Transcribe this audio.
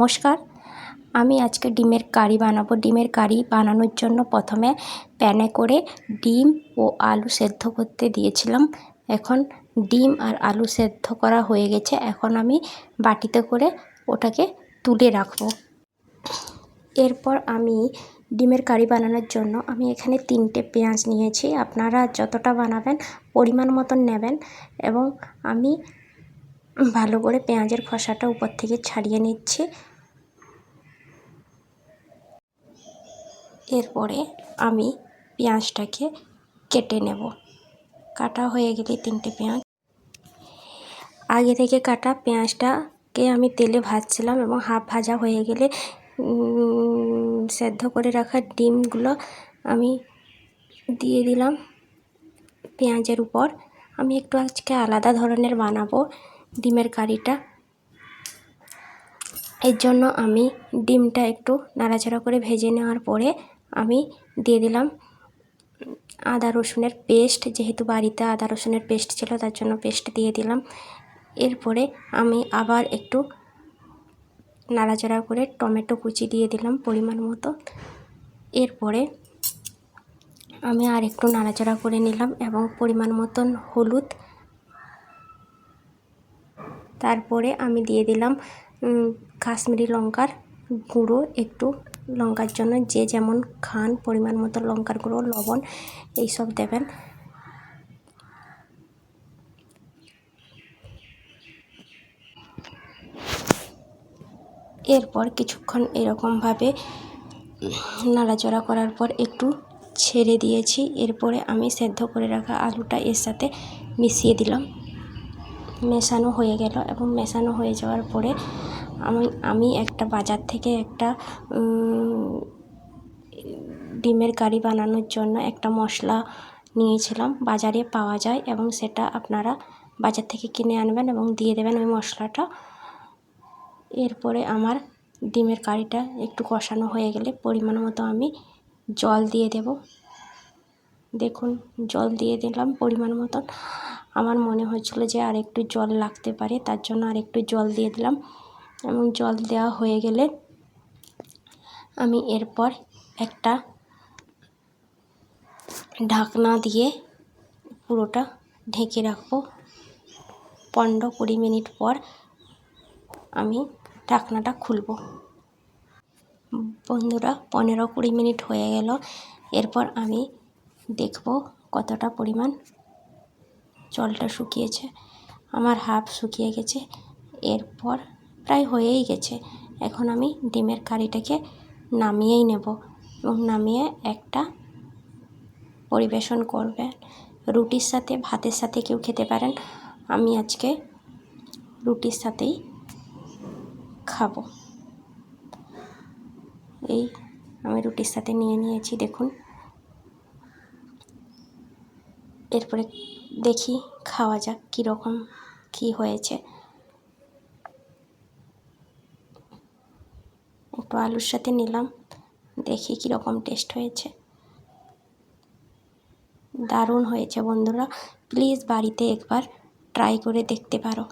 নমস্কার, আমি আজকে ডিমের কারি বানাবো। ডিমের কারি বানানোর জন্য প্রথমে প্যানে করে ডিম ও আলু সেদ্ধ করতে দিয়েছিলাম। এখন ডিম আর আলু সেদ্ধ করা হয়ে গেছে। এখন আমি বাটিতে করে ওটাকে তুলে রাখবো। এরপর আমি ডিমের কারি বানানোর জন্য আমি এখানে 3টে পেঁয়াজ নিয়েছি। আপনারা যতটা বানাবেন পরিমাণ মতন নেবেন। এবং আমি ভালো করে পেঁয়াজের খোসাটা উপর থেকে ছাড়িয়ে নিচ্ছি। এরপরে আমি পেঁয়াজটাকে কেটে নেব। কাটা হয়ে গেলে 3টে পেঁয়াজ আগে থেকে কাটা পেঁয়াজটাকে আমি তেলে ভাজছিলাম এবং হাফ ভাজা হয়ে গেলে সেদ্ধ করে রাখা ডিমগুলো আমি দিয়ে দিলাম পেঁয়াজের উপর। আমি একটু আজকে আলাদা ধরনের বানাবো ডিমের কারিটা। এর জন্য আমি ডিমটা একটু নাড়াচাড়া করে ভেজে নেওয়ার পরে আমি দিয়ে দিলাম আদা রসুনের পেস্ট। যেহেতু বাড়িতে আদা রসুনের পেস্ট ছিল তার জন্য পেস্ট দিয়ে দিলাম। এরপরে আমি আবার একটু নাড়াচাড়া করে টমেটো কুচি দিয়ে দিলাম পরিমাণ মতো। এরপরে আমি আর একটু নাড়াচাড়া করে নিলাম এবং পরিমাণ মতন হলুদ। তারপরে আমি দিয়ে দিলাম কাশ্মীরি লঙ্কার গুঁড়ো, একটু লঙ্কার জন্য যে যেমন খান পরিমাণ মতো লঙ্কার গুঁড়ো, লবণ এইসব দেবেন। এরপর কিছুক্ষণ এরকমভাবে নাড়াচাড়া করার পর একটু ছেড়ে দিয়েছি। এরপরে আমি সেদ্ধ করে রাখা আলুটা এর সাথে মিশিয়ে দিলাম। মেশানো হয়ে গেল এবং মেশানো হয়ে যাওয়ার পরে আমি একটা বাজার থেকে একটা ডিমের কারি বানানোর জন্য একটা মশলা নিয়েছিলাম। বাজারে পাওয়া যায় এবং সেটা আপনারা বাজার থেকে কিনে আনবেন এবং দিয়ে দেবেন ওই মশলাটা। এরপরে আমার ডিমের কারিটা একটু কষানো হয়ে গেলে পরিমাণ মতো আমি জল দিয়ে দেব। দেখুন জল দিয়ে দিলাম পরিমাণ মতন। আমার মনে হচ্ছিল যে আর একটু জল লাগতে পারে, তার জন্য আর একটু জল দিয়ে দিলাম। এবং জল দেওয়া হয়ে গেলে আমি এরপর একটা ঢাকনা দিয়ে পুরোটা ঢেকে রাখবো। 15-20 মিনিট পর আমি ঢাকনাটা খুলব। বন্ধুরা 15-20 মিনিট হয়ে গেল। এরপর আমি দেখব কতটা পরিমাণ জলটা শুকিয়েছে। আমার হাফ শুকিয়ে গেছে। এরপর প্রায় হয়েই গেছে। এখন আমি ডিমের কারিটাকে নামিয়েই নেব এবং নামিয়ে একটা পরিবেশন করবেন। রুটির সাথে, ভাতের সাথে কেউ খেতে পারেন। আমি আজকে রুটির সাথেই খাবো। এই আমি রুটির সাথে নিয়ে নিয়েছি দেখুন। এরপরে দেখি খাওয়া যাক কীরকম কী হয়েছে। একটু আলুর সাথে নিলাম, দেখি কীরকম টেস্ট হয়েছে। দারুণ হয়েছে বন্ধুরা, প্লিজ বাড়িতে একবার ট্রাই করে দেখতে পারো।